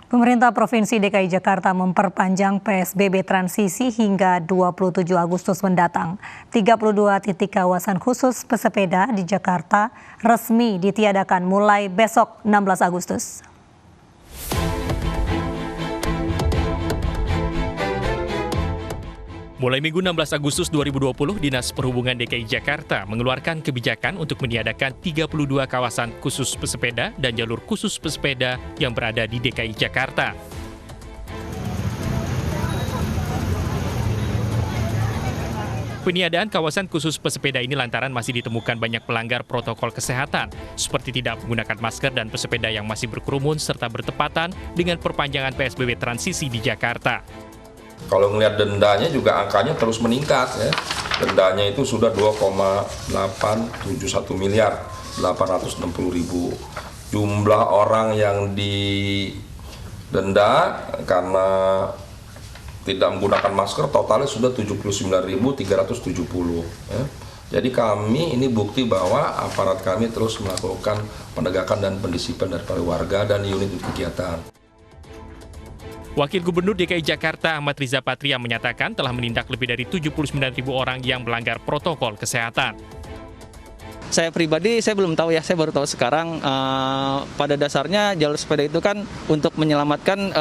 Pemerintah Provinsi DKI Jakarta memperpanjang PSBB transisi hingga 27 Agustus mendatang. 32 titik kawasan khusus pesepeda di Jakarta resmi ditiadakan mulai besok 16 Agustus. Mulai Minggu 16 Agustus 2020, Dinas Perhubungan DKI Jakarta mengeluarkan kebijakan untuk meniadakan 32 kawasan khusus pesepeda dan jalur khusus pesepeda yang berada di DKI Jakarta. Peniadaan kawasan khusus pesepeda ini lantaran masih ditemukan banyak pelanggar protokol kesehatan, seperti tidak menggunakan masker dan pesepeda yang masih berkerumun serta bertepatan dengan perpanjangan PSBB transisi di Jakarta. Kalau melihat dendanya juga angkanya terus meningkat ya. Dendanya itu sudah 2,871 miliar 860 ribu. Jumlah orang yang didenda karena tidak menggunakan masker totalnya sudah 79.370 ya. Jadi kami ini bukti bahwa aparat kami terus melakukan penegakan dan pendisiplinan daripada warga dan unit kegiatan. Wakil Gubernur DKI Jakarta Ahmad Riza Patria menyatakan telah menindak lebih dari 79.000 orang yang melanggar protokol kesehatan. Saya pribadi, saya belum tahu ya, saya baru tahu sekarang. Pada dasarnya jalur sepeda itu kan untuk menyelamatkan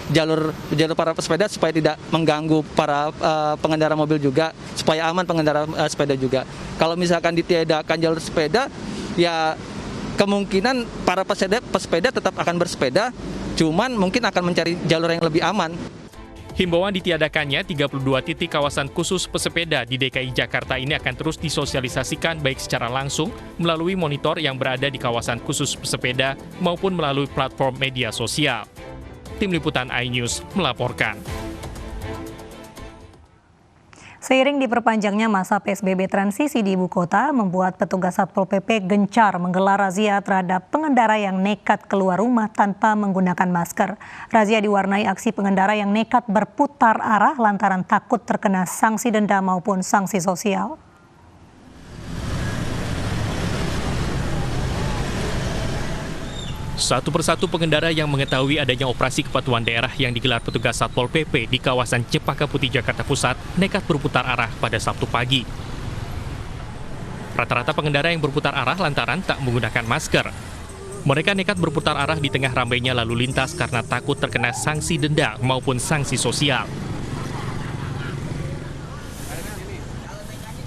jalur para pesepeda supaya tidak mengganggu para pengendara mobil juga, supaya aman pengendara sepeda juga. Kalau misalkan ditiadakan jalur sepeda, ya kemungkinan para pesepeda tetap akan bersepeda, cuman mungkin akan mencari jalur yang lebih aman. Himbauan ditiadakannya 32 titik kawasan khusus pesepeda di DKI Jakarta ini akan terus disosialisasikan baik secara langsung melalui monitor yang berada di kawasan khusus pesepeda maupun melalui platform media sosial. Tim Liputan iNews melaporkan. Seiring diperpanjangnya masa PSBB transisi di ibu kota, membuat petugas Satpol PP gencar menggelar razia terhadap pengendara yang nekat keluar rumah tanpa menggunakan masker. Razia diwarnai aksi pengendara yang nekat berputar arah lantaran takut terkena sanksi denda maupun sanksi sosial. Satu persatu pengendara yang mengetahui adanya operasi kepatuhan daerah yang digelar petugas Satpol PP di kawasan Cempaka Putih, Jakarta Pusat nekat berputar arah pada Sabtu pagi. Rata-rata pengendara yang berputar arah lantaran tak menggunakan masker. Mereka nekat berputar arah di tengah rambainya lalu lintas karena takut terkena sanksi denda maupun sanksi sosial.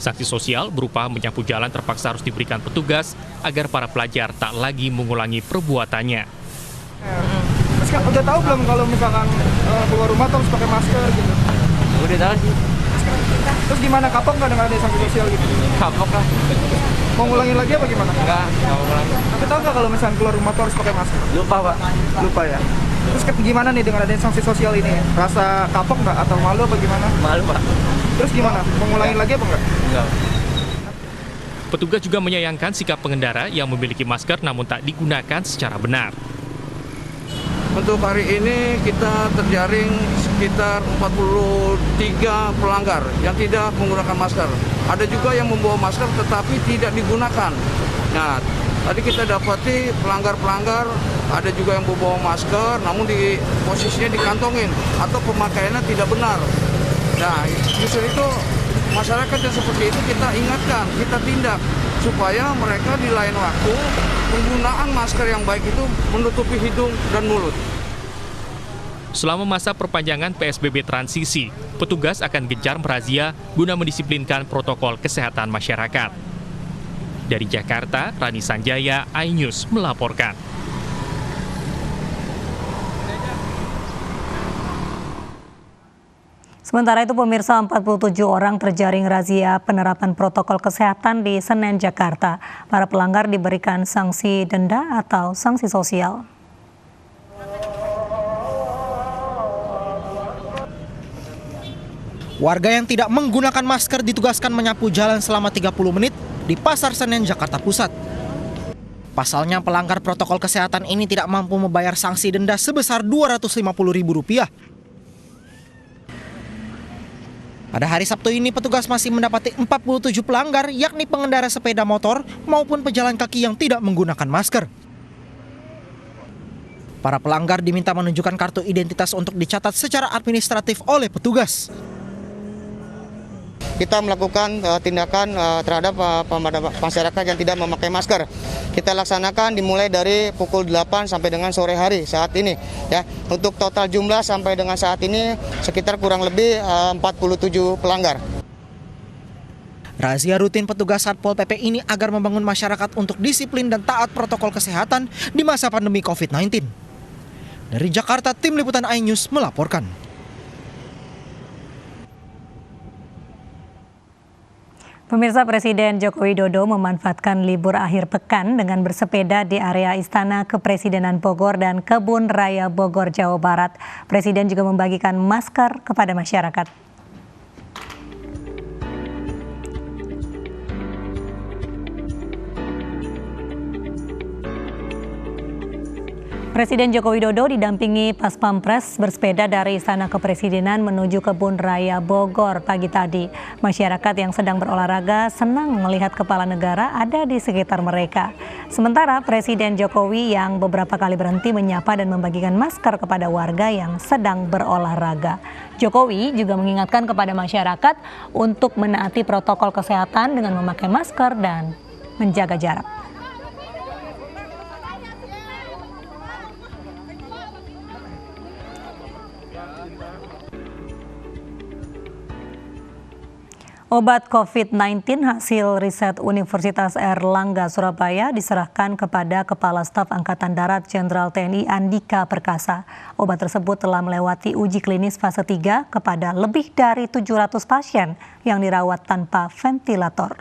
Sanksi sosial berupa menyapu jalan terpaksa harus diberikan petugas agar para pelajar tak lagi mengulangi perbuatannya. Udah tahu belum kalau misalkan keluar rumah harus pakai masker gitu? Udah tahu sih. Terus gimana, kapok nggak dengan ada sanksi sosial gitu? Kapok lah. Mau ngulangin lagi apa gimana? Nggak mau ngulangin. Tapi tahu nggak kalau misalkan keluar rumah harus pakai masker? Lupa, Pak. Lupa ya. Terus gimana nih dengan adanya sanksi sosial ini? Rasa kapok nggak atau malu apa gimana? Malu, Pak. Terus gimana? Mau ngulangin lagi apa enggak? Enggak. Petugas juga menyayangkan sikap pengendara yang memiliki masker namun tak digunakan secara benar. Untuk hari ini kita terjaring sekitar 43 pelanggar yang tidak menggunakan masker. Ada juga yang membawa masker tetapi tidak digunakan. Nah, tadi kita dapati pelanggar-pelanggar ada juga yang membawa masker namun di posisinya dikantongin atau pemakaiannya tidak benar. Nah, justru itu masyarakat yang seperti itu kita ingatkan, kita tindak supaya mereka di lain waktu penggunaan masker yang baik itu menutupi hidung dan mulut. Selama masa perpanjangan PSBB transisi, petugas akan gencar merazia guna mendisiplinkan protokol kesehatan masyarakat. Dari Jakarta, Rani Sanjaya, iNews melaporkan. Sementara itu pemirsa, 47 orang terjaring razia penerapan protokol kesehatan di Senen, Jakarta. Para pelanggar diberikan sanksi denda atau sanksi sosial. Warga yang tidak menggunakan masker ditugaskan menyapu jalan selama 30 menit di Pasar Senen, Jakarta Pusat. Pasalnya pelanggar protokol kesehatan ini tidak mampu membayar sanksi denda sebesar Rp250.000. Pada hari Sabtu ini petugas masih mendapati 47 pelanggar, yakni pengendara sepeda motor maupun pejalan kaki yang tidak menggunakan masker. Para pelanggar diminta menunjukkan kartu identitas untuk dicatat secara administratif oleh petugas. Kita melakukan tindakan terhadap masyarakat yang tidak memakai masker. Kita laksanakan dimulai dari pukul 8 sampai dengan sore hari saat ini. Ya, untuk total jumlah sampai dengan saat ini sekitar kurang lebih 47 pelanggar. Razia rutin petugas Satpol PP ini agar membangun masyarakat untuk disiplin dan taat protokol kesehatan di masa pandemi COVID-19. Dari Jakarta, Tim Liputan iNews melaporkan. Pemirsa, Presiden Joko Widodo memanfaatkan libur akhir pekan dengan bersepeda di area Istana Kepresidenan Bogor dan Kebun Raya Bogor, Jawa Barat. Presiden juga membagikan masker kepada masyarakat. Presiden Joko Widodo didampingi Pas Pampres bersepeda dari Istana Kepresidenan menuju Kebun Raya Bogor pagi tadi. Masyarakat yang sedang berolahraga senang melihat kepala negara ada di sekitar mereka. Sementara Presiden Jokowi yang beberapa kali berhenti menyapa dan membagikan masker kepada warga yang sedang berolahraga. Jokowi juga mengingatkan kepada masyarakat untuk menaati protokol kesehatan dengan memakai masker dan menjaga jarak. Obat COVID-19 hasil riset Universitas Airlangga Surabaya diserahkan kepada Kepala Staf Angkatan Darat Jenderal TNI Andika Perkasa. Obat tersebut telah melewati uji klinis fase 3 kepada lebih dari 700 pasien yang dirawat tanpa ventilator.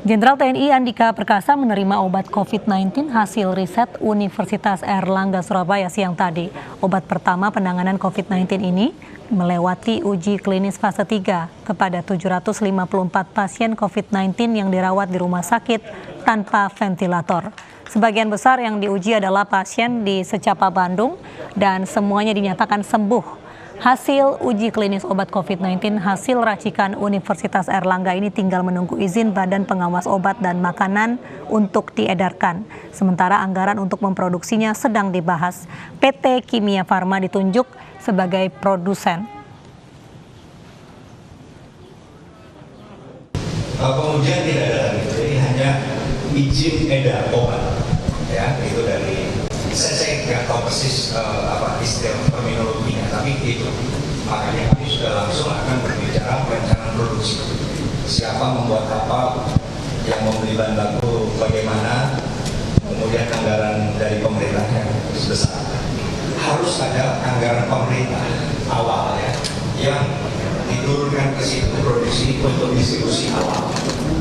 Jenderal TNI Andika Perkasa menerima obat COVID-19 hasil riset Universitas Airlangga Surabaya siang tadi. Obat pertama penanganan COVID-19 ini melewati uji klinis fase 3 kepada 754 pasien COVID-19 yang dirawat di rumah sakit tanpa ventilator. Sebagian besar yang diuji adalah pasien di Secapa Bandung dan semuanya dinyatakan sembuh. Hasil uji klinis obat COVID-19 hasil racikan Universitas Airlangga ini tinggal menunggu izin Badan Pengawas Obat dan Makanan untuk diedarkan. Sementara anggaran untuk memproduksinya sedang dibahas. PT Kimia Farma ditunjuk sebagai produsen. Pengujian tidak ada lagi, jadi hanya izin edar obat. Ya, itu dari saya nggak tahu persis apa istilah terminologinya, tapi itu makanya kami sudah langsung akan berbicara perencanaan produksi. Siapa membuat apa, yang membeli bahan baku bagaimana, kemudian anggaran dari pemerintahnya sebesar. Harus ada anggaran pemerintah awal ya, yang diturunkan ke situ produksi untuk distribusi awal.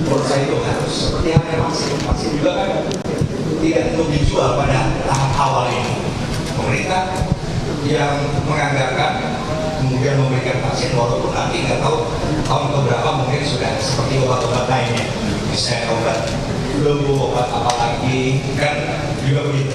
Menurut saya itu harus seperti halnya vaksin juga kan tidak untuk dijual pada tahap awal ini. Pemerintah yang menganggarkan kemudian memberikan vaksin walaupun nanti nggak tahu tahun keberapa mungkin sudah seperti obat-obat lainnya, misalnya obat flu, obat apa lagi kan juga begitu.